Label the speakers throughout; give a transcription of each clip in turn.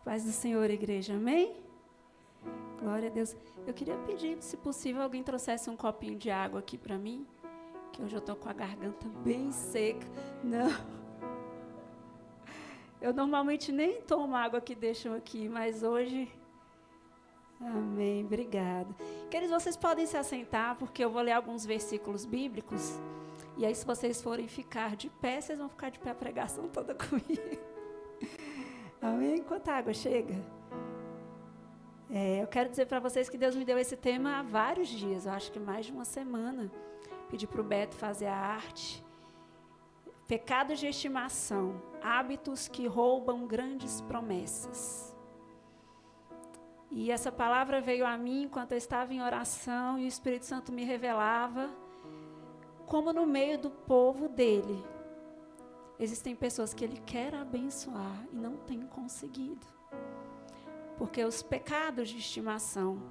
Speaker 1: Paz do Senhor, igreja, amém? Glória a Deus. Eu queria pedir, se possível, alguém trouxesse um copinho de água aqui para mim, que hoje eu estou com a garganta bem seca. Não. Eu normalmente nem tomo água que deixam aqui, mas hoje... Amém, obrigada. Queridos, vocês podem se assentar, porque eu vou ler alguns versículos bíblicos, e aí se vocês forem ficar de pé, vocês vão ficar de pé a pregação toda comigo. Amém? Enquanto a água chega. Eu quero dizer para vocês que Deus me deu esse tema há vários dias, eu acho que mais de uma semana. Pedi para o Beto fazer a arte. Pecados de estimação, hábitos que roubam grandes promessas. E essa palavra veio a mim enquanto eu estava em oração e o Espírito Santo me revelava como no meio do povo dele existem pessoas que ele quer abençoar e não tem conseguido. Porque os pecados de estimação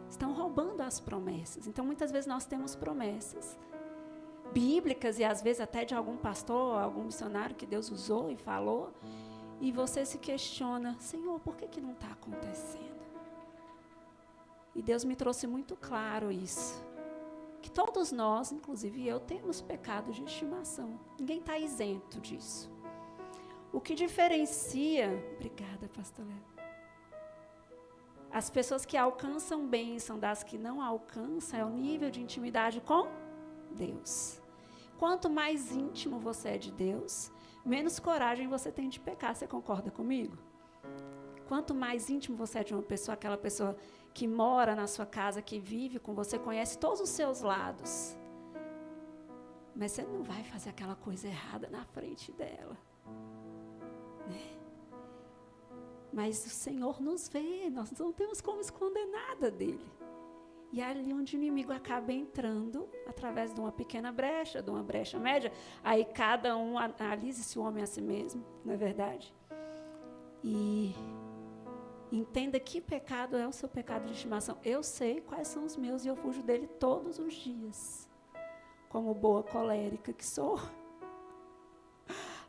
Speaker 1: estão roubando as promessas. Então, muitas vezes nós temos promessas bíblicas e às vezes até de algum pastor, algum missionário que Deus usou e falou, e você se questiona, Senhor, por que não está acontecendo? E Deus me trouxe muito claro isso, que todos nós, inclusive eu, temos pecados de estimação. Ninguém está isento disso. O que diferencia, obrigada, pastor Léo, as pessoas que alcançam bênção das que não alcançam é o nível de intimidade com Deus. Quanto mais íntimo você é de Deus, menos coragem você tem de pecar. Você concorda comigo? Quanto mais íntimo você é de uma pessoa, aquela pessoa que mora na sua casa, que vive com você, conhece todos os seus lados. Mas você não vai fazer aquela coisa errada na frente dela. Né? Mas o Senhor nos vê, nós não temos como esconder nada dele. E é ali onde o inimigo acaba entrando, através de uma pequena brecha, de uma brecha média, aí cada um analisa se o homem é a si mesmo, não é verdade? E entenda que pecado é o seu pecado de estimação. Eu sei quais são os meus e eu fujo dele todos os dias. Como boa colérica que sou,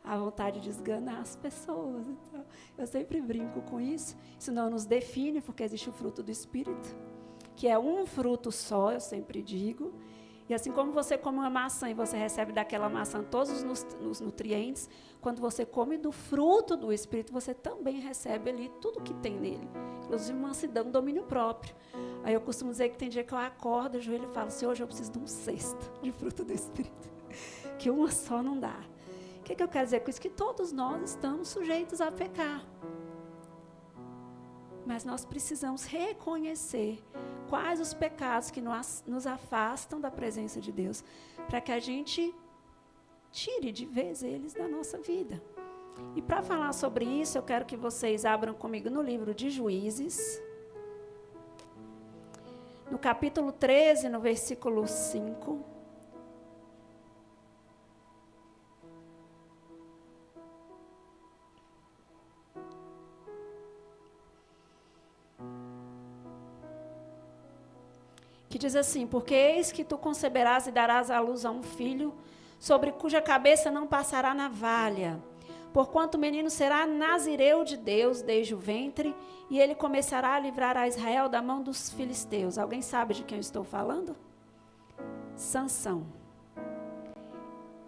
Speaker 1: a vontade de esganar as pessoas. Então, eu sempre brinco com isso. Isso não nos define, porque existe o fruto do Espírito, que é um fruto só, eu sempre digo. E assim como você come uma maçã e você recebe daquela maçã todos os nutrientes, quando você come do fruto do Espírito, você também recebe ali tudo que tem nele. Inclusive mansidão, domínio próprio. Aí eu costumo dizer que tem dia que eu acordo, o joelho e falo, Senhor, hoje eu preciso de um cesto de fruto do Espírito. Que uma só não dá. O que eu quero dizer com isso? Que todos nós estamos sujeitos a pecar. Mas nós precisamos reconhecer quais os pecados que nos afastam da presença de Deus, para que a gente tire de vez eles da nossa vida. E para falar sobre isso, eu quero que vocês abram comigo no livro de Juízes, no capítulo 13, no versículo 5. Que diz assim, porque eis que tu conceberás e darás à luz a um filho, sobre cuja cabeça não passará navalha, porquanto o menino será nazireu de Deus desde o ventre, e ele começará a livrar a Israel da mão dos filisteus. Alguém sabe de quem eu estou falando? Sansão.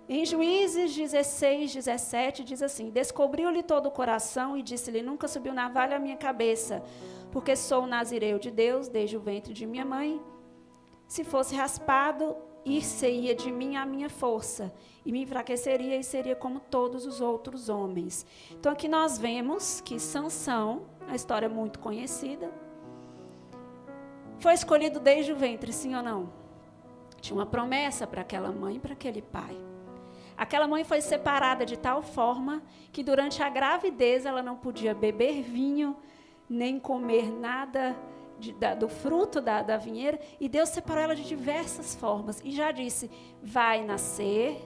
Speaker 1: Em Juízes 16, 17, diz assim, descobriu-lhe todo o coração e disse-lhe, nunca subiu navalha à minha cabeça, porque sou nazireu de Deus desde o ventre de minha mãe. Se fosse raspado, ir-se-ia de mim a minha força, e me enfraqueceria e seria como todos os outros homens. Então aqui nós vemos que Sansão, a história é muito conhecida, foi escolhido desde o ventre, sim ou não? Tinha uma promessa para aquela mãe e para aquele pai. Aquela mãe foi separada de tal forma que durante a gravidez ela não podia beber vinho, nem comer nada do fruto da vinheira, e Deus separou ela de diversas formas, e já disse, vai nascer,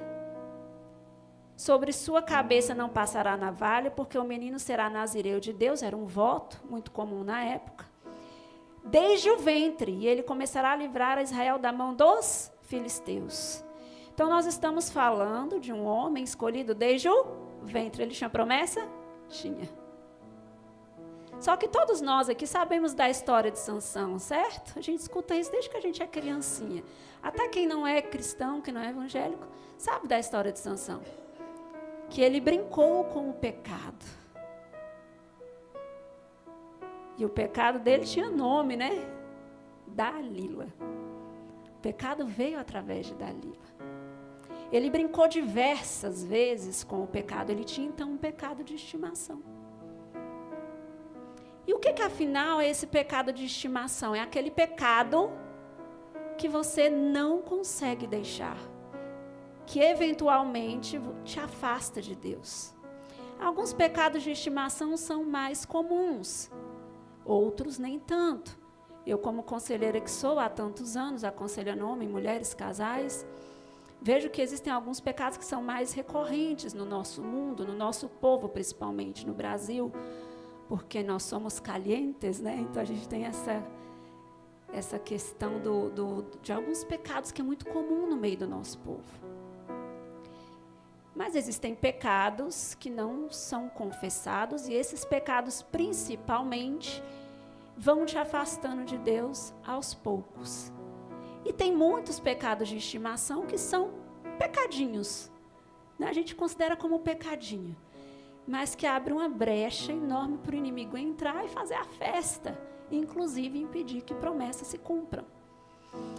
Speaker 1: sobre sua cabeça não passará navalha, porque o menino será nazireu de Deus, era um voto muito comum na época, desde o ventre, e ele começará a livrar a Israel da mão dos filisteus. Então nós estamos falando de um homem escolhido desde o ventre. Ele tinha promessa? Tinha. Só que todos nós aqui sabemos da história de Sansão, certo? A gente escuta isso desde que a gente é criancinha. Até quem não é cristão, que não é evangélico, sabe da história de Sansão. Que ele brincou com o pecado. E o pecado dele tinha nome, né? Dalila. O pecado veio através de Dalila. Ele brincou diversas vezes com o pecado. Ele tinha, então, um pecado de estimação. E o que afinal, é esse pecado de estimação? É aquele pecado que você não consegue deixar, que eventualmente te afasta de Deus. Alguns pecados de estimação são mais comuns, outros nem tanto. Eu, como conselheira que sou há tantos anos, aconselhando homens, mulheres, casais, vejo que existem alguns pecados que são mais recorrentes no nosso mundo, no nosso povo, principalmente no Brasil, porque nós somos calientes, né? Então a gente tem essa questão de alguns pecados que é muito comum no meio do nosso povo. Mas existem pecados que não são confessados, e esses pecados principalmente vão te afastando de Deus aos poucos. E tem muitos pecados de estimação que são pecadinhos, né? A gente considera como pecadinho, mas que abre uma brecha enorme para o inimigo entrar e fazer a festa, inclusive impedir que promessas se cumpram.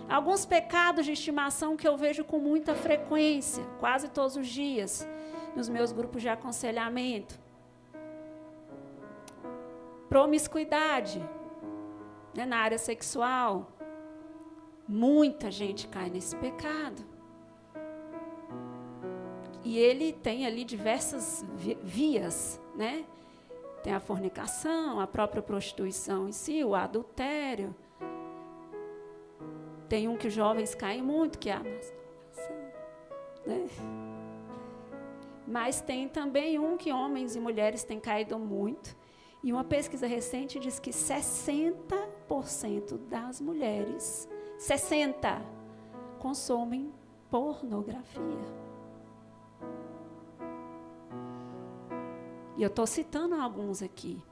Speaker 1: Alguns pecados de estimação que eu vejo com muita frequência, quase todos os dias, nos meus grupos de aconselhamento. Promiscuidade, né, na área sexual. Muita gente cai nesse pecado. E ele tem ali diversas vias, né? Tem a fornicação, a própria prostituição em si, o adultério. Tem um que os jovens caem muito, que é a masturbação, né? Mas tem também um que homens e mulheres têm caído muito. E uma pesquisa recente diz que 60% das mulheres, 60%, consomem pornografia. E eu estou citando alguns aqui.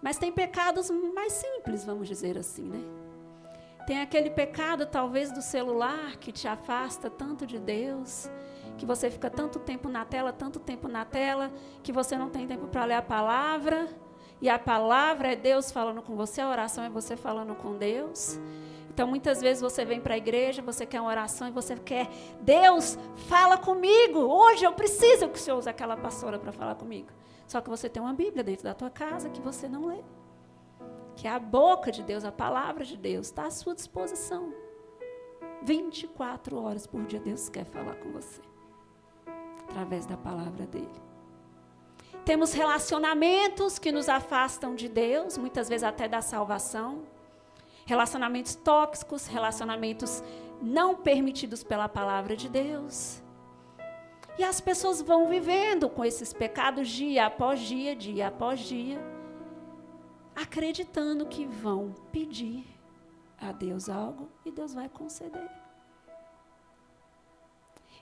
Speaker 1: Mas tem pecados mais simples, vamos dizer assim, né? Tem aquele pecado, talvez, do celular, que te afasta tanto de Deus, que você fica tanto tempo na tela, que você não tem tempo para ler a palavra. E a palavra é Deus falando com você, a oração é você falando com Deus. Então, muitas vezes você vem para a igreja, você quer uma oração e você quer, Deus, fala comigo. Hoje eu preciso que o Senhor use aquela pastora para falar comigo. Só que você tem uma Bíblia dentro da tua casa que você não lê. Que é a boca de Deus, a palavra de Deus, está à sua disposição. 24 horas por dia Deus quer falar com você. Através da palavra dele. Temos relacionamentos que nos afastam de Deus, muitas vezes até da salvação. Relacionamentos tóxicos, relacionamentos não permitidos pela palavra de Deus. E as pessoas vão vivendo com esses pecados dia após dia, acreditando que vão pedir a Deus algo e Deus vai conceder.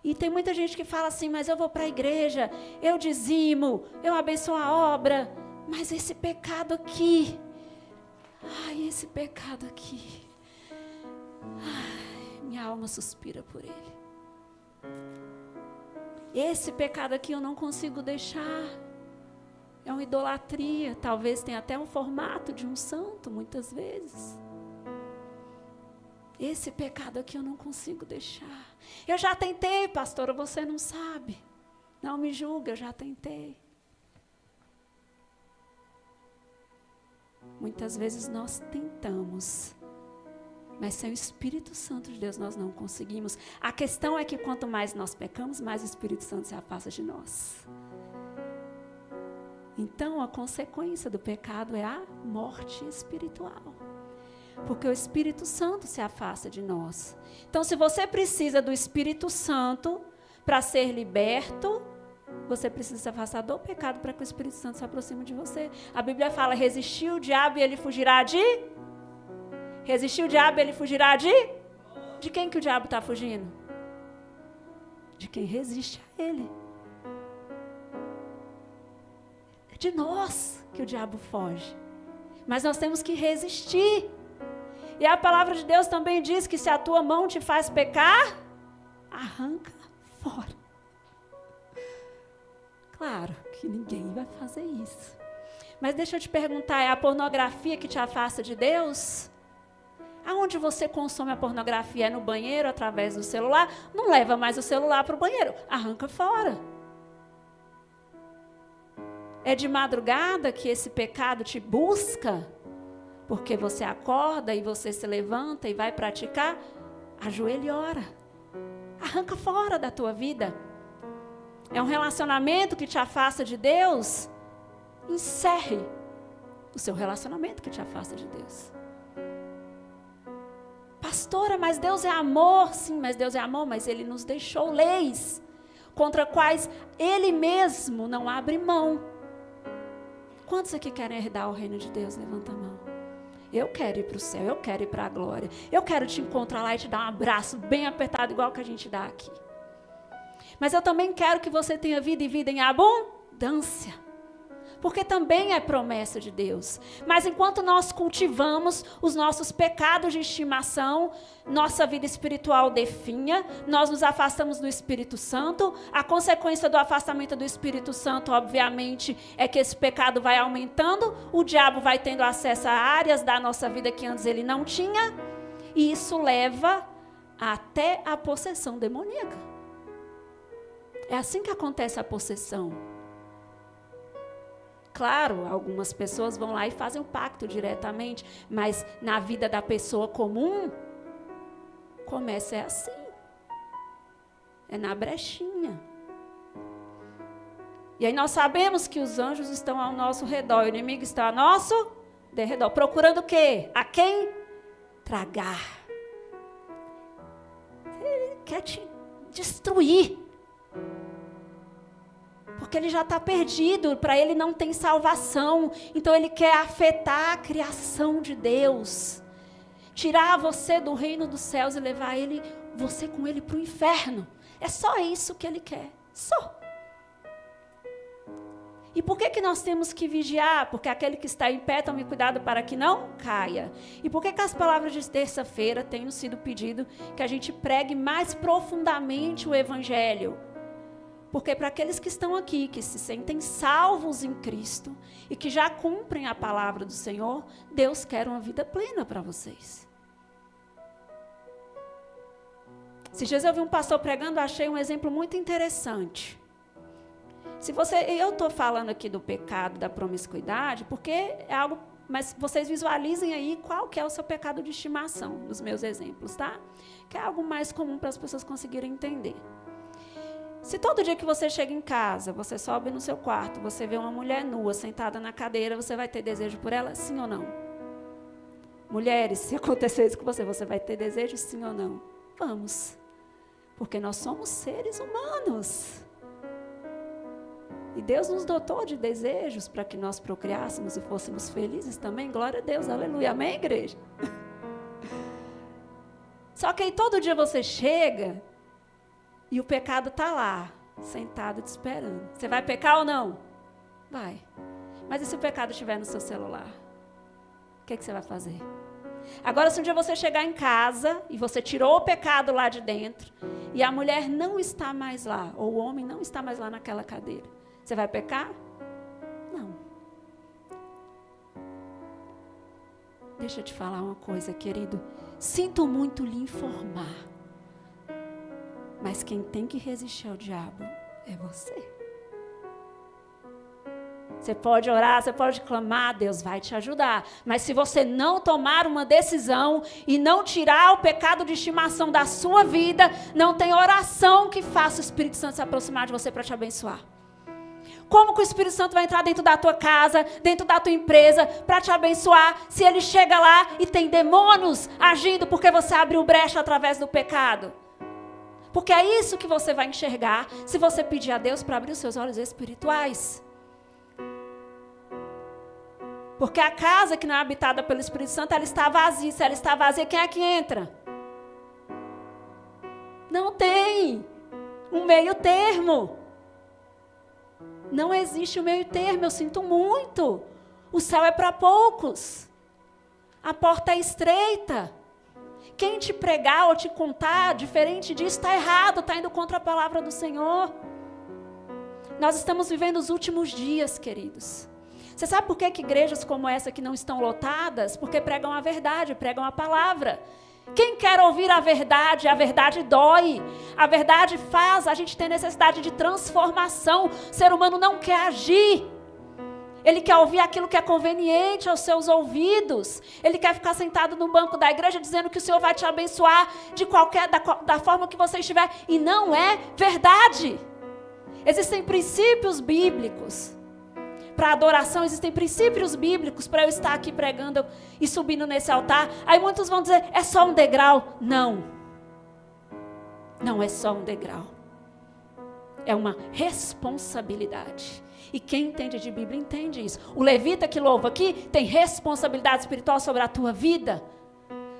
Speaker 1: E tem muita gente que fala assim, mas eu vou para a igreja, eu dizimo, eu abençoo a obra, mas esse pecado aqui, esse pecado aqui, minha alma suspira por ele. Esse pecado aqui eu não consigo deixar. É uma idolatria. Talvez tenha até um formato de um santo, muitas vezes. Esse pecado aqui eu não consigo deixar. Eu já tentei, pastora, você não sabe. Não me julga, eu já tentei. Muitas vezes nós tentamos, mas sem o Espírito Santo de Deus nós não conseguimos. A questão é que quanto mais nós pecamos, mais o Espírito Santo se afasta de nós. Então, a consequência do pecado é a morte espiritual. Porque o Espírito Santo se afasta de nós. Então, se você precisa do Espírito Santo para ser liberto, você precisa se afastar do pecado para que o Espírito Santo se aproxime de você. A Bíblia fala, resistir o diabo e ele fugirá de... Resistir o diabo e ele fugirá de... De quem que o diabo está fugindo? De quem resiste a ele. É de nós que o diabo foge. mas nós temos que resistir. E a palavra de Deus também diz que se a tua mão te faz pecar, arranca fora. Claro que ninguém vai fazer isso. Mas deixa eu te perguntar, é a pornografia que te afasta de Deus? Aonde você consome a pornografia? É no banheiro, através do celular? Não leva mais o celular para o banheiro, arranca fora. É de madrugada que esse pecado te busca? Porque você acorda e você se levanta e vai praticar? Ajoelha e ora. Arranca fora da tua vida. É um relacionamento que te afasta de Deus? Encerre o seu relacionamento que te afasta de Deus. Pastora, mas Deus é amor. Sim, mas Deus é amor, mas Ele nos deixou leis contra quais Ele mesmo não abre mão. Quantos aqui querem herdar o reino de Deus? Levanta a mão. Eu quero ir para o céu, eu quero ir para a glória. Eu quero te encontrar lá e te dar um abraço bem apertado, igual que a gente dá aqui. Mas eu também quero que você tenha vida e vida em abundância. Porque também é promessa de Deus. Mas enquanto nós cultivamos os nossos pecados de estimação, nossa vida espiritual definha, nós nos afastamos do Espírito Santo. A consequência do afastamento do Espírito Santo, obviamente, é que esse pecado vai aumentando, o diabo vai tendo acesso a áreas da nossa vida que antes ele não tinha, e isso leva até a possessão demoníaca. É assim que acontece a possessão. Claro, algumas pessoas vão lá e fazem um pacto diretamente, mas na vida da pessoa comum, começa assim. É na brechinha. E aí nós sabemos que os anjos estão ao nosso redor, o inimigo está ao nosso derredor. Procurando o quê? A quem? Tragar. Ele quer te destruir. Porque ele já está perdido, para ele não tem salvação. Então ele quer afetar a criação de Deus. Tirar você do reino dos céus e levar você com ele para o inferno. É só isso que ele quer. Só. E por que nós temos que vigiar? Porque aquele que está em pé, tome cuidado para que não caia. E por que as palavras de terça-feira têm nos sido pedido que a gente pregue mais profundamente o evangelho? Porque para aqueles que estão aqui, que se sentem salvos em Cristo e que já cumprem a palavra do Senhor, Deus quer uma vida plena para vocês. Esses dias eu vi um pastor pregando, achei um exemplo muito interessante. Eu estou falando aqui do pecado da promiscuidade, porque é algo, mas vocês visualizem aí qual que é o seu pecado de estimação, nos meus exemplos, tá? Que é algo mais comum para as pessoas conseguirem entender. Se todo dia que você chega em casa, você sobe no seu quarto, você vê uma mulher nua sentada na cadeira, você vai ter desejo por ela, sim ou não? Mulheres, se acontecer isso com você, você vai ter desejo, sim ou não? Vamos. Porque nós somos seres humanos. E Deus nos dotou de desejos para que nós procriássemos e fôssemos felizes também. Glória a Deus, aleluia. Amém, igreja? Só que aí todo dia você chega e o pecado está lá, sentado te esperando. Você vai pecar ou não? Vai. Mas e se o pecado estiver no seu celular? O que você vai fazer? Agora, se um dia você chegar em casa e você tirou o pecado lá de dentro e a mulher não está mais lá, ou o homem não está mais lá naquela cadeira, você vai pecar? Não. Deixa eu te falar uma coisa, querido. Sinto muito lhe informar. Mas quem tem que resistir ao diabo é você. Você pode orar, você pode clamar, Deus vai te ajudar. Mas se você não tomar uma decisão e não tirar o pecado de estimação da sua vida, não tem oração que faça o Espírito Santo se aproximar de você para te abençoar. Como que o Espírito Santo vai entrar dentro da tua casa, dentro da tua empresa, para te abençoar, se ele chega lá e tem demônios agindo porque você abriu brecha através do pecado? Porque é isso que você vai enxergar se você pedir a Deus para abrir os seus olhos espirituais. Porque a casa que não é habitada pelo Espírito Santo, ela está vazia. Se ela está vazia, quem é que entra? Não tem um meio termo. Não existe um meio termo, eu sinto muito. O céu é para poucos. A porta é estreita. Quem te pregar ou te contar diferente disso está errado, está indo contra a palavra do Senhor. Nós estamos vivendo os últimos dias, queridos. Você sabe por que igrejas como essa que não estão lotadas? Porque pregam a verdade, pregam a palavra. Quem quer ouvir a verdade dói. A verdade faz a gente ter necessidade de transformação. O ser humano não quer agir. Ele quer ouvir aquilo que é conveniente aos seus ouvidos. Ele quer ficar sentado no banco da igreja dizendo que o Senhor vai te abençoar da forma que você estiver. E não é verdade. Existem princípios bíblicos. Para adoração, existem princípios bíblicos para eu estar aqui pregando e subindo nesse altar. Aí muitos vão dizer, é só um degrau. Não. Não é só um degrau. É uma responsabilidade. E quem entende de Bíblia entende isso. O levita que louva aqui tem responsabilidade espiritual sobre a tua vida.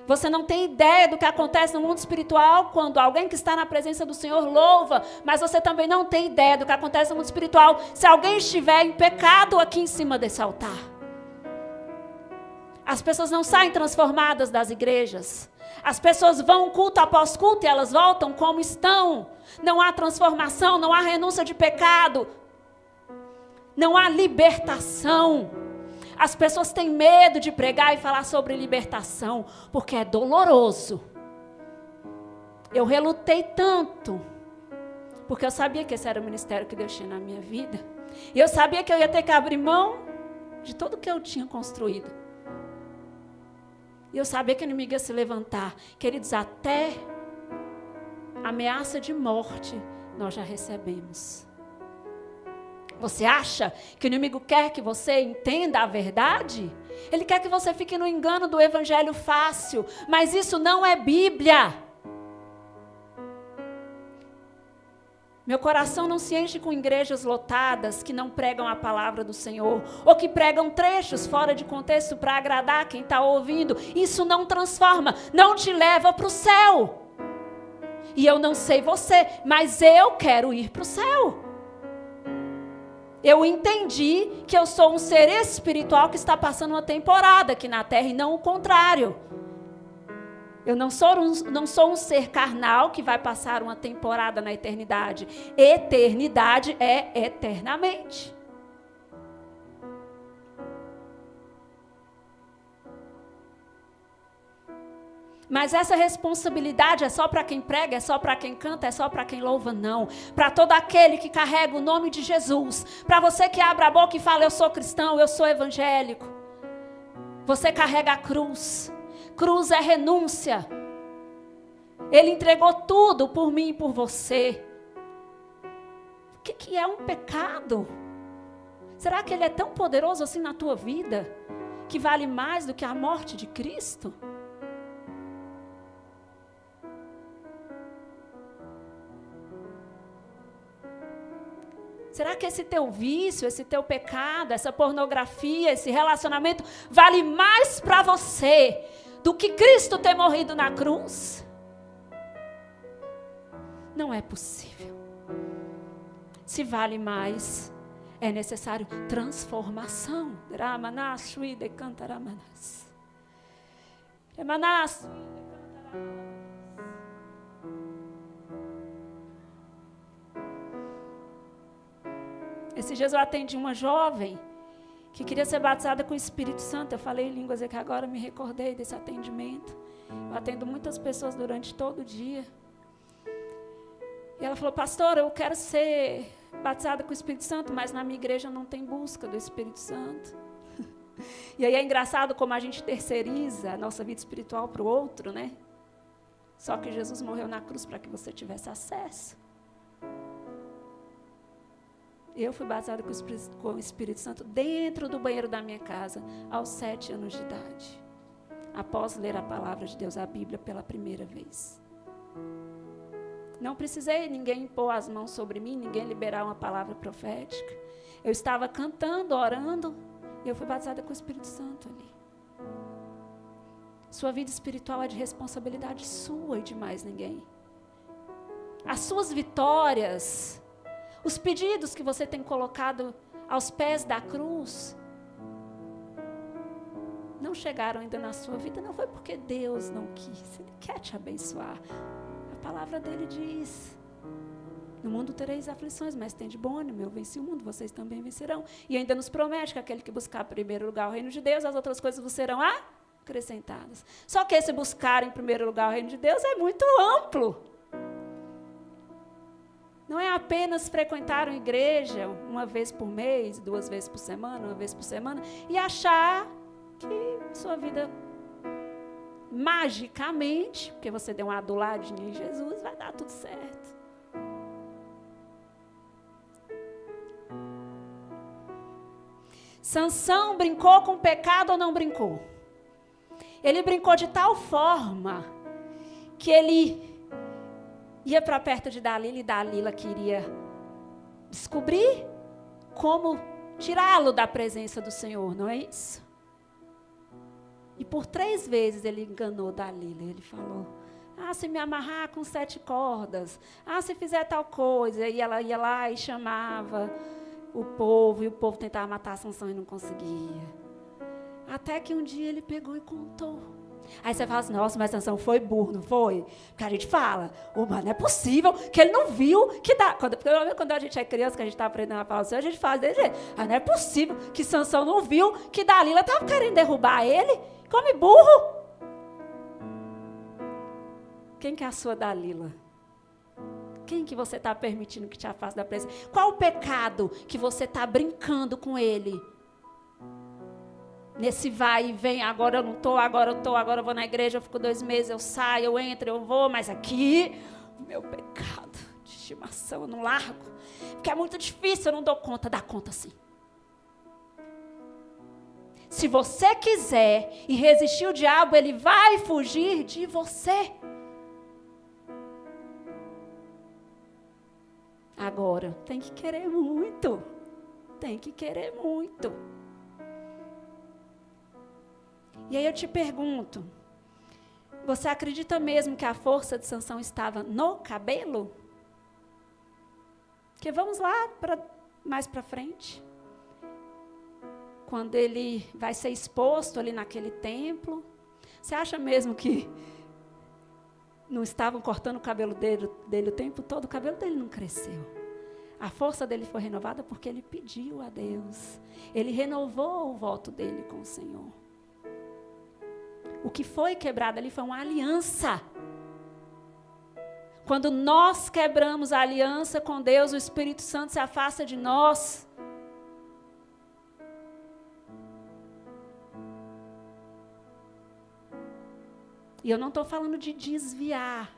Speaker 1: Você não tem ideia do que acontece no mundo espiritual quando alguém que está na presença do Senhor louva, mas você também não tem ideia do que acontece no mundo espiritual se alguém estiver em pecado aqui em cima desse altar. As pessoas não saem transformadas das igrejas. As pessoas vão culto após culto e elas voltam como estão. Não há transformação, não há renúncia de pecado. Não há libertação. As pessoas têm medo de pregar e falar sobre libertação, porque é doloroso. Eu relutei tanto, porque eu sabia que esse era o ministério que Deus tinha na minha vida. E eu sabia que eu ia ter que abrir mão de tudo que eu tinha construído. E eu sabia que o inimigo ia se levantar. Queridos, até ameaça de morte nós já recebemos. Você acha que o inimigo quer que você entenda a verdade? Ele quer que você fique no engano do evangelho fácil, mas isso não é Bíblia. Meu coração não se enche com igrejas lotadas que não pregam a palavra do Senhor, ou que pregam trechos fora de contexto para agradar quem está ouvindo. Isso não transforma, não te leva para o céu. E eu não sei você, mas eu quero ir para o céu. Eu entendi que eu sou um ser espiritual que está passando uma temporada aqui na terra e não o contrário. Eu não sou um ser carnal que vai passar uma temporada na eternidade. Eternidade é eternamente. Mas essa responsabilidade é só para quem prega, é só para quem canta, é só para quem louva, não. Para todo aquele que carrega o nome de Jesus. Para você que abre a boca e fala, eu sou cristão, eu sou evangélico. Você carrega a cruz. Cruz é renúncia. Ele entregou tudo por mim e por você. O que é um pecado? Será que ele é tão poderoso assim na tua vida? Que vale mais do que a morte de Cristo? Será que esse teu vício, esse teu pecado, essa pornografia, esse relacionamento vale mais para você do que Cristo ter morrido na cruz? Não é possível. Se vale mais, é necessário transformação. Esses dias eu atendi uma jovem que queria ser batizada com o Espírito Santo. Eu falei em línguas aqui agora, me recordei desse atendimento. Eu atendo muitas pessoas durante todo o dia. E ela falou, pastora, eu quero ser batizada com o Espírito Santo, mas na minha igreja não tem busca do Espírito Santo. E aí é engraçado como a gente terceiriza a nossa vida espiritual para o outro, né? Só que Jesus morreu na cruz para que você tivesse acesso. Eu fui batizada com o Espírito Santo dentro do banheiro da minha casa, aos 7 anos de idade. Após ler a palavra de Deus, a Bíblia, pela primeira vez. Não precisei ninguém impor as mãos sobre mim, ninguém liberar uma palavra profética. Eu estava cantando, orando, e eu fui batizada com o Espírito Santo ali. Sua vida espiritual é de responsabilidade sua e de mais ninguém. As suas vitórias, os pedidos que você tem colocado aos pés da cruz, não chegaram ainda na sua vida, não foi porque Deus não quis. Ele quer te abençoar. A palavra dele diz: no mundo tereis aflições, mas tende bom ânimo, eu venci o mundo, vocês também vencerão. E ainda nos promete que aquele que buscar em primeiro lugar o reino de Deus, as outras coisas vos serão acrescentadas. Só que esse buscar em primeiro lugar o reino de Deus é muito amplo. Não é apenas frequentar uma igreja uma vez por mês, 2 vezes por semana, 1 vez por semana, e achar que sua vida, magicamente, porque você deu uma aduladinha em Jesus, vai dar tudo certo. Sansão brincou com o pecado ou não brincou? Ele brincou de tal forma que ele ia para perto de Dalila e Dalila queria descobrir como tirá-lo da presença do Senhor, não é isso? E por 3 vezes ele enganou Dalila. Ele falou: se me amarrar com 7 cordas, se fizer tal coisa. E ela ia lá e chamava o povo, e o povo tentava matar Sansão e não conseguia. Até que um dia ele pegou e contou. Aí você fala assim: nossa, mas Sansão foi burro, não foi? Porque a gente fala: mas não é possível que ele não viu que dá. Quando a gente é criança, que a gente está aprendendo a falar assim, a gente faz desse jeito. Não é possível que Sansão não viu que Dalila estava querendo derrubar ele. Come burro. Quem que é a sua Dalila? Quem que você está permitindo que te afaste da presença? Qual o pecado que você está brincando com ele? Nesse vai e vem, agora eu não estou, agora eu estou, agora eu vou na igreja, eu fico 2 meses, eu saio, eu entro, eu vou, mas aqui, o meu pecado de estimação, eu não largo, porque é muito difícil, eu não dou conta, dá conta sim. Se você quiser e resistir o diabo, ele vai fugir de você. Agora, tem que querer muito. Tem que querer muito. E aí eu te pergunto, você acredita mesmo que a força de Sansão estava no cabelo? Porque vamos lá mais para frente. Quando ele vai ser exposto ali naquele templo, você acha mesmo que não estavam cortando o cabelo dele o tempo todo? O cabelo dele não cresceu. A força dele foi renovada porque ele pediu a Deus. Ele renovou o voto dele com o Senhor. O que foi quebrado ali foi uma aliança. Quando nós quebramos a aliança com Deus, o Espírito Santo se afasta de nós. E eu não estou falando de desviar.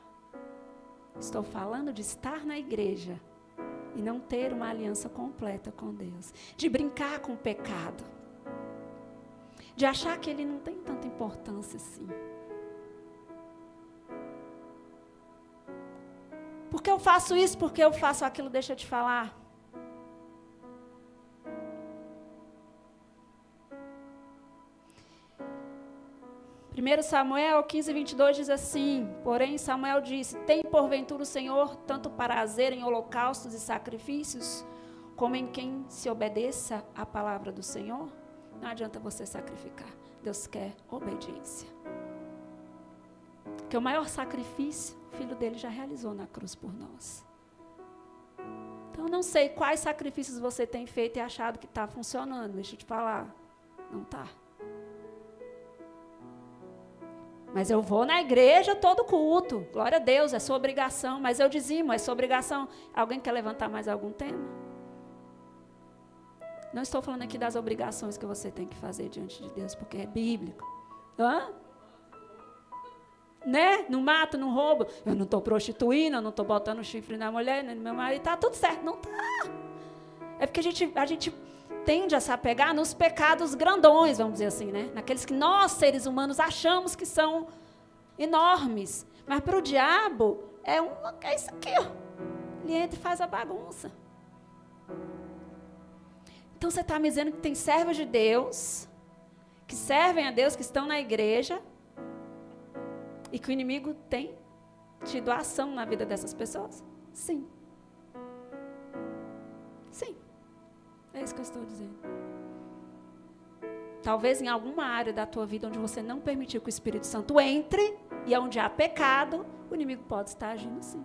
Speaker 1: Estou falando de estar na igreja e não ter uma aliança completa com Deus. De brincar com o pecado. De achar que ele não tem tanta importância assim. Porque eu faço isso, porque eu faço aquilo, deixa eu te falar. Primeiro Samuel 15:22 diz assim: porém Samuel disse: tem porventura o Senhor tanto prazer em holocaustos e sacrifícios, como em quem se obedeça à palavra do Senhor? Não adianta você sacrificar. Deus quer obediência. Porque o maior sacrifício, o Filho dele já realizou na cruz por nós. Então, eu não sei quais sacrifícios você tem feito e achado que está funcionando. Deixa eu te falar. Não está. Mas eu vou na igreja todo culto. Glória a Deus, é sua obrigação. Mas eu dizimo, é sua obrigação. Alguém quer levantar mais algum tema? Não estou falando aqui das obrigações que você tem que fazer diante de Deus, porque é bíblico. Né? Não mato, não roubo. Eu não estou prostituindo, eu não estou botando chifre na mulher, nem no meu marido. Está tudo certo. Não está. É porque a gente tende a se apegar nos pecados grandões, vamos dizer assim, né? Naqueles que nós, seres humanos, achamos que são enormes. Mas para o diabo, é isso aqui, ó. Ele entra e faz a bagunça. Então você está me dizendo que tem servos de Deus, que servem a Deus, que estão na igreja, e que o inimigo tem tido ação na vida dessas pessoas? Sim. Sim. É isso que eu estou dizendo. Talvez em alguma área da tua vida onde você não permitiu que o Espírito Santo entre e onde há pecado, o inimigo pode estar agindo sim.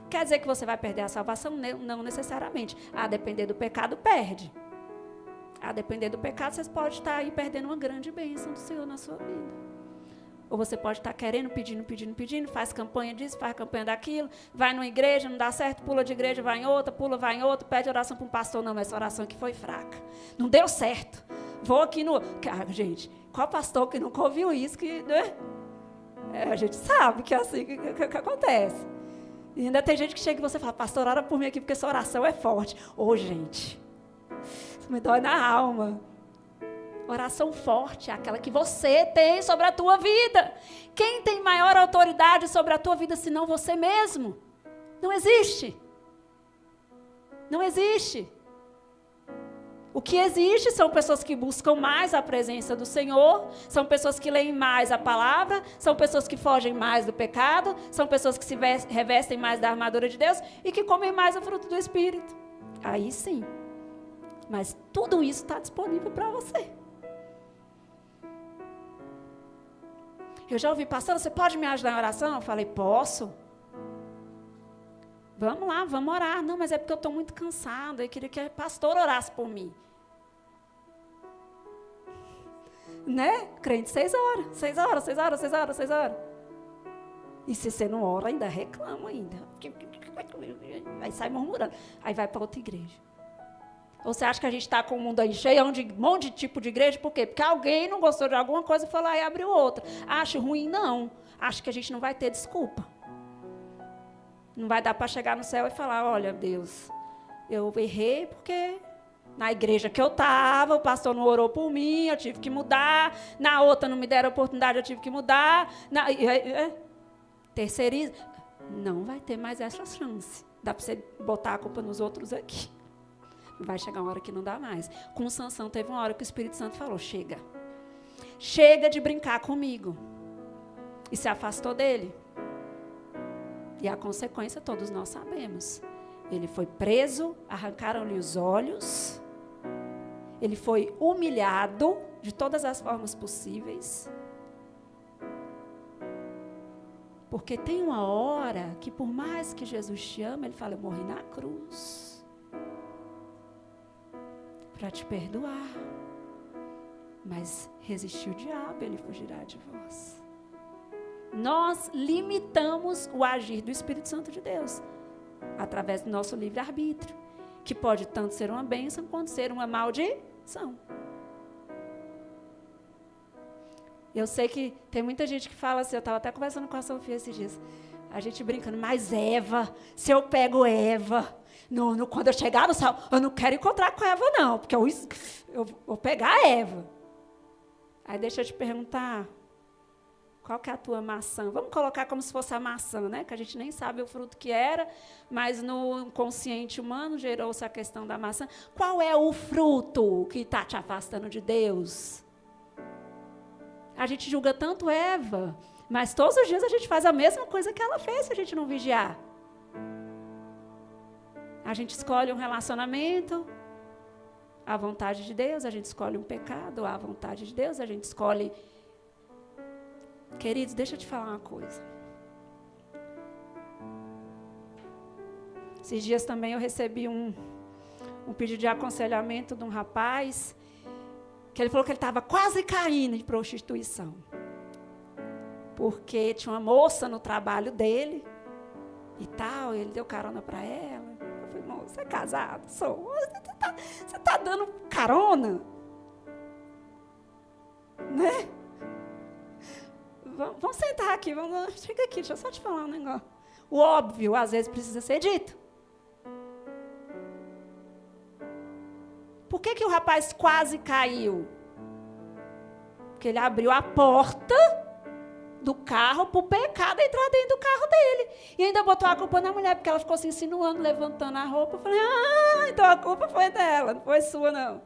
Speaker 1: Quer dizer que você vai perder a salvação? Não necessariamente. A depender do pecado, perde. A depender do pecado, você pode estar aí perdendo uma grande bênção do Senhor na sua vida. Ou você pode estar querendo, pedindo, faz campanha disso, faz campanha daquilo, vai numa igreja, não dá certo, pula de igreja, vai em outra, vai em outra, pede oração para um pastor, não, essa oração aqui foi fraca. Não deu certo. Vou aqui no... gente, qual pastor que nunca ouviu isso? Né? A gente sabe que é assim que acontece. E ainda tem gente que chega e você fala, pastor, ora por mim aqui, porque essa oração é forte. Gente, isso me dói na alma. Oração forte é aquela que você tem sobre a tua vida. Quem tem maior autoridade sobre a tua vida senão você mesmo? Não existe. Não existe. O que existe são pessoas que buscam mais a presença do Senhor, são pessoas que leem mais a palavra, são pessoas que fogem mais do pecado, são pessoas que se revestem mais da armadura de Deus e que comem mais o fruto do Espírito. Aí sim. Mas tudo isso está disponível para você. Eu já ouvi, pastor, você pode me ajudar em oração? Eu falei, posso. Vamos lá, vamos orar. Não, mas é porque eu estou muito cansada. Eu queria que o pastor orasse por mim. Né? Crente 6 horas. E se você não ora, ainda reclama ainda. Aí sai murmurando. Aí vai para outra igreja. Ou você acha que a gente está com o mundo aí cheio de um monte de tipo de igreja? Por quê? Porque alguém não gostou de alguma coisa e foi lá e abriu outra. Acho ruim? Não. Acho que a gente não vai ter desculpa. Não vai dar para chegar no céu e falar, olha, Deus, eu errei porque na igreja que eu estava, o pastor não orou por mim, eu tive que mudar. Na outra não me deram oportunidade, eu tive que mudar. Terceiriza. Não vai ter mais essa chance. Dá para você botar a culpa nos outros aqui. Vai chegar uma hora que não dá mais. Com Sansão teve uma hora que o Espírito Santo falou, chega. Chega de brincar comigo. E se afastou dele. E a consequência todos nós sabemos. Ele foi preso, arrancaram-lhe os olhos. Ele foi humilhado de todas as formas possíveis. Porque tem uma hora que por mais que Jesus te ama, ele fala, eu morri na cruz. Para te perdoar. Mas resistiu o diabo, ele fugirá de vós. Nós limitamos o agir do Espírito Santo de Deus através do nosso livre-arbítrio, que pode tanto ser uma bênção quanto ser uma maldição. Eu sei que tem muita gente que fala assim, eu estava até conversando com a Sofia esses dias, a gente brincando, mas Eva, se eu pego Eva... quando eu chegar no céu, eu não quero encontrar com a Eva, não, porque eu vou pegar a Eva. Aí deixa eu te perguntar, qual que é a tua maçã? Vamos colocar como se fosse a maçã, né? Que a gente nem sabe o fruto que era, mas no consciente humano gerou-se a questão da maçã. Qual é o fruto que está te afastando de Deus? A gente julga tanto Eva, mas todos os dias a gente faz a mesma coisa que ela fez se a gente não vigiar. A gente escolhe um relacionamento, à vontade de Deus, a gente escolhe um pecado, à vontade de Deus, a gente escolhe... Queridos, deixa eu te falar uma coisa. Esses dias também eu recebi um pedido de aconselhamento de um rapaz, que ele falou que ele estava quase caindo de prostituição. Porque tinha uma moça no trabalho dele, e tal, ele deu carona para ela. Eu falei, moço, você é casado? Sou. Você está dando carona? Né? Vamos sentar aqui, chega aqui, deixa eu só te falar um negócio. O óbvio, às vezes, precisa ser dito. Por que o rapaz quase caiu? Porque ele abriu a porta do carro para o pecado entrar dentro do carro dele. E ainda botou a culpa na mulher, porque ela ficou se insinuando, levantando a roupa. Eu falei, então a culpa foi dela, não foi sua, não.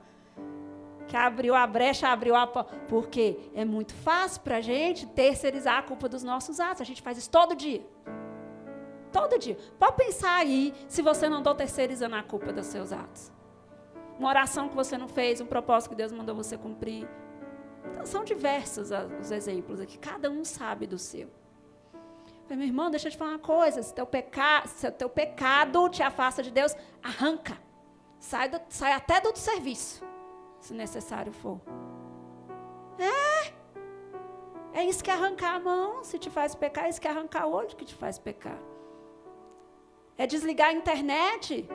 Speaker 1: Que abriu a brecha, abriu a porta. Porque é muito fácil para a gente terceirizar a culpa dos nossos atos. A gente faz isso todo dia. Todo dia. Pode pensar aí se você não está terceirizando a culpa dos seus atos. uma oração que você não fez, um propósito que Deus mandou você cumprir. Então, são diversos os exemplos aqui, cada um sabe do seu. Meu irmão, deixa eu te falar uma coisa, se o teu pecado te afasta de Deus, arranca. Sai até do serviço, se necessário for. É isso que é arrancar a mão, se te faz pecar, é isso que é arrancar o olho que te faz pecar. É desligar a internet.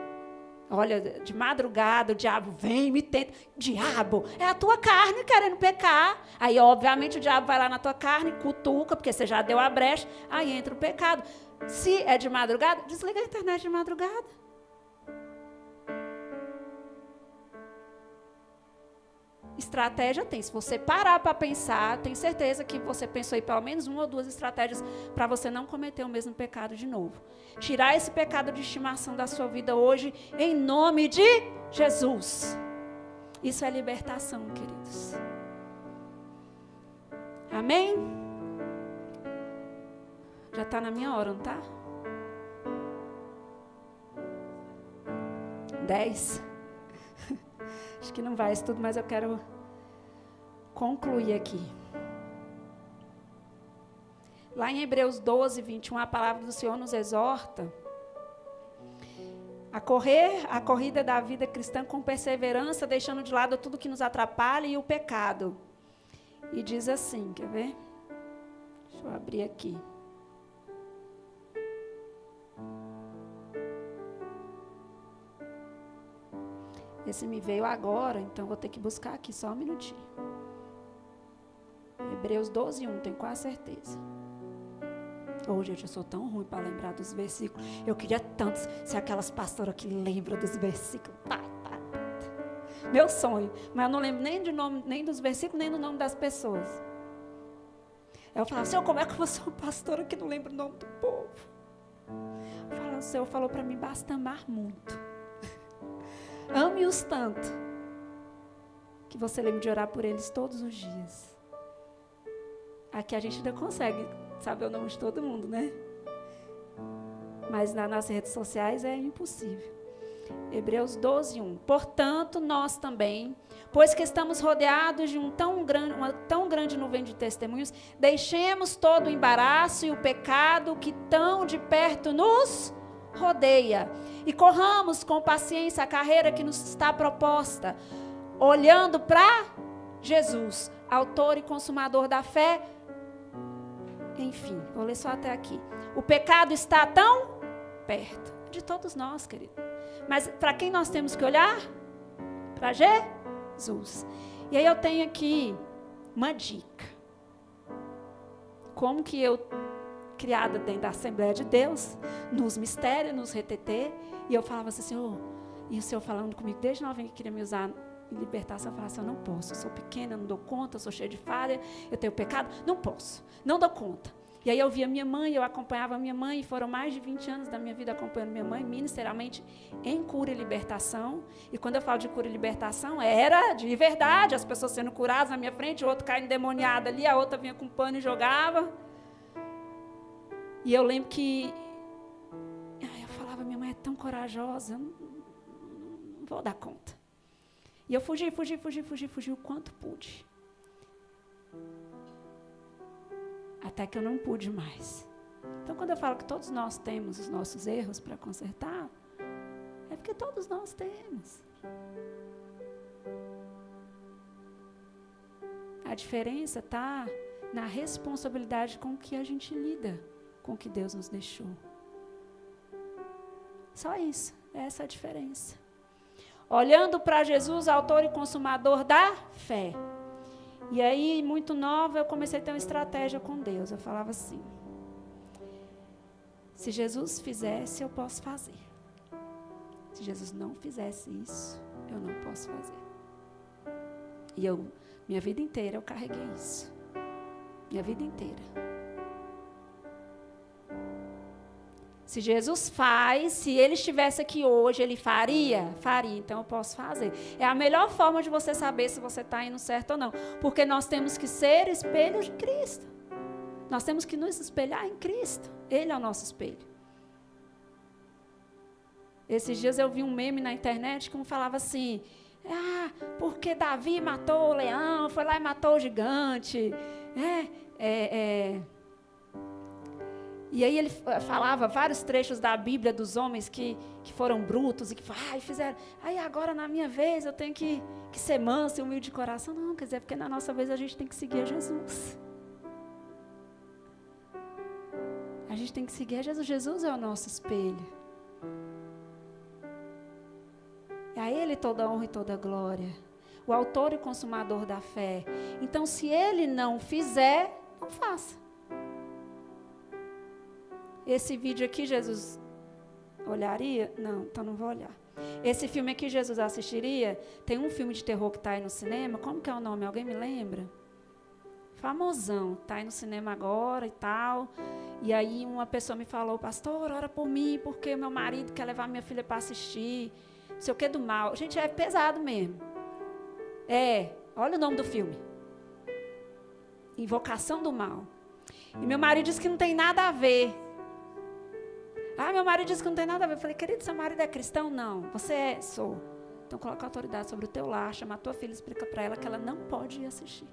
Speaker 1: Olha, de madrugada o diabo vem, me tenta. Diabo, é a tua carne querendo pecar. Aí, obviamente, o diabo vai lá na tua carne, cutuca, porque você já deu a brecha, aí entra o pecado. Se é de madrugada, desliga a internet de madrugada. Estratégia tem. Se você parar para pensar, tenho certeza que você pensou em pelo menos 1 ou 2 estratégias para você não cometer o mesmo pecado de novo. Tirar esse pecado de estimação da sua vida hoje, em nome de Jesus. Isso é libertação, queridos. Amém? Já está na minha hora, não está? 10. Acho que não vai isso tudo, mas eu quero concluir aqui. Lá em Hebreus 12, 21, a palavra do Senhor nos exorta a correr a corrida da vida cristã com perseverança, deixando de lado tudo que nos atrapalha e o pecado. E diz assim, quer ver? Deixa eu abrir aqui. Esse me veio agora, então vou ter que buscar aqui só um minutinho. Hebreus 12, 1, tenho quase certeza. Gente, eu sou tão ruim para lembrar dos versículos. Eu queria tanto ser aquelas pastoras que lembram dos versículos. Meu sonho. Mas eu não lembro nem de nome, nem dos versículos, nem do nome das pessoas. Eu falava, Senhor, como é que eu vou ser uma pastora que não lembra o nome do povo? O Senhor falou para mim, basta amar muito. Ame-os tanto, que você lembre de orar por eles todos os dias. Aqui a gente ainda consegue saber o nome de todo mundo, né? Mas nas redes sociais é impossível. Hebreus 12, 1. Portanto, nós também, pois que estamos rodeados de uma tão grande nuvem de testemunhos, deixemos todo o embaraço e o pecado que tão de perto nos rodeia, e corramos com paciência a carreira que nos está proposta, olhando para Jesus, autor e consumador da fé. Enfim, vou ler só até aqui. O pecado está tão perto de todos nós, querido. Mas para quem nós temos que olhar? Para Jesus. E aí eu tenho aqui uma dica. Como que eu, criada dentro da Assembleia de Deus, nos mistérios, nos retetê, e eu falava assim, Senhor, e o Senhor falando comigo, desde novinha que queria me usar em libertação, eu falava assim, eu não posso, eu sou pequena, eu não dou conta, eu sou cheia de falha, eu tenho pecado, não posso, não dou conta. E aí eu via minha mãe, eu acompanhava a minha mãe, e foram mais de 20 anos da minha vida acompanhando minha mãe, ministerialmente, em cura e libertação. E quando eu falo de cura e libertação, era de verdade, as pessoas sendo curadas na minha frente, o outro caindo endemoniado ali, a outra vinha com pano e jogava. E eu lembro que eu falava, minha mãe é tão corajosa, eu não vou dar conta. E eu fugi o quanto pude. Até que eu não pude mais. Então, quando eu falo que todos nós temos os nossos erros para consertar, é porque todos nós temos. A diferença está na responsabilidade com que a gente lida com o que Deus nos deixou. Só isso, essa é a diferença. Olhando para Jesus, autor e consumador da fé. E aí, muito nova, eu comecei a ter uma estratégia com Deus. Eu falava assim, se Jesus fizesse, eu posso fazer. Se Jesus não fizesse isso, eu não posso fazer. E minha vida inteira eu carreguei isso. Minha vida inteira. Se Jesus faz, se Ele estivesse aqui hoje, Ele faria? Faria, então eu posso fazer. É a melhor forma de você saber se você está indo certo ou não. Porque nós temos que ser espelhos de Cristo. Nós temos que nos espelhar em Cristo. Ele é o nosso espelho. Esses dias eu vi um meme na internet que falava assim, Porque Davi matou o leão, foi lá e matou o gigante. E aí ele falava vários trechos da Bíblia dos homens que foram brutos e que fizeram. Aí agora na minha vez eu tenho que ser manso e humilde de coração. Não, quer dizer, porque na nossa vez a gente tem que seguir a Jesus. A gente tem que seguir a Jesus. Jesus é o nosso espelho. É a Ele toda a honra e toda a glória. O autor e consumador da fé. Então, se Ele não fizer, não faça. Esse vídeo aqui, Jesus olharia? Não, então não vou olhar. Esse filme aqui, Jesus assistiria? Tem um filme de terror que está aí no cinema. Como que é o nome? Alguém me lembra? Famosão. Está aí no cinema agora e tal. E aí uma pessoa me falou, pastor, ora por mim, porque meu marido quer levar minha filha para assistir. Não sei o que do mal. Gente, é pesado mesmo. Olha o nome do filme. Invocação do Mal. E meu marido disse que não tem nada a ver. Meu marido disse que não tem nada a ver. Eu falei, querido, seu marido é cristão? Não. Você é? Sou. Então coloca a autoridade sobre o teu lar, chama a tua filha e explica para ela que ela não pode ir assistir.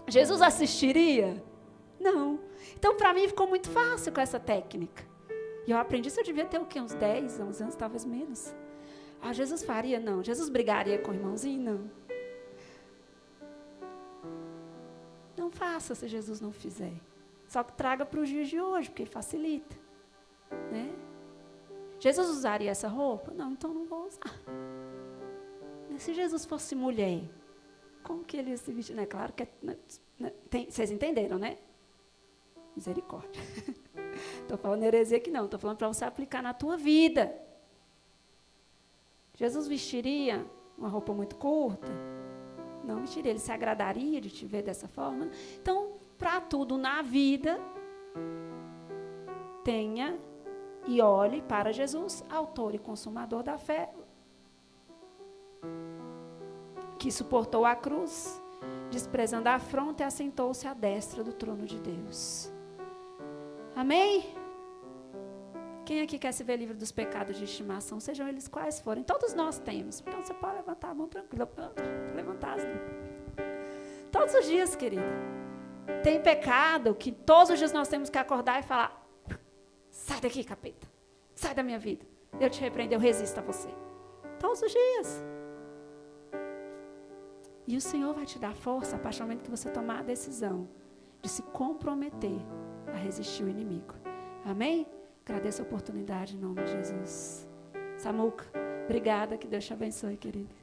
Speaker 1: Jesus assistiria? Não. Então, para mim, ficou muito fácil com essa técnica. E eu aprendi isso, eu devia ter o quê? Uns 10, 11 anos, talvez menos. Jesus faria? Não. Jesus brigaria com o irmãozinho? Não. Não faça se Jesus não fizer. Só que traga para os dias de hoje, porque facilita. Né? Jesus usaria essa roupa? Não, então não vou usar. Se Jesus fosse mulher, como que ele ia se vestir? É claro que vocês entenderam, né? Misericórdia. Estou falando heresia aqui não, estou falando para você aplicar na tua vida. Jesus vestiria uma roupa muito curta? Não vestiria, ele se agradaria de te ver dessa forma? Então, para tudo na vida, tenha e olhe para Jesus, autor e consumador da fé, que suportou a cruz, desprezando a afronta e assentou-se à destra do trono de Deus. Amém? Quem aqui quer se ver livre dos pecados de estimação, sejam eles quais forem? Todos nós temos. Então você pode levantar a mão tranquila. Levantar as mãos. Todos os dias, querido. Tem pecado que todos os dias nós temos que acordar e falar, sai daqui, capeta. Sai da minha vida. Eu te repreendo, eu resisto a você. Todos os dias. E o Senhor vai te dar força a partir do momento que você tomar a decisão de se comprometer a resistir o inimigo. Amém? Agradeço a oportunidade em nome de Jesus. Samuca, obrigada, que Deus te abençoe, querido.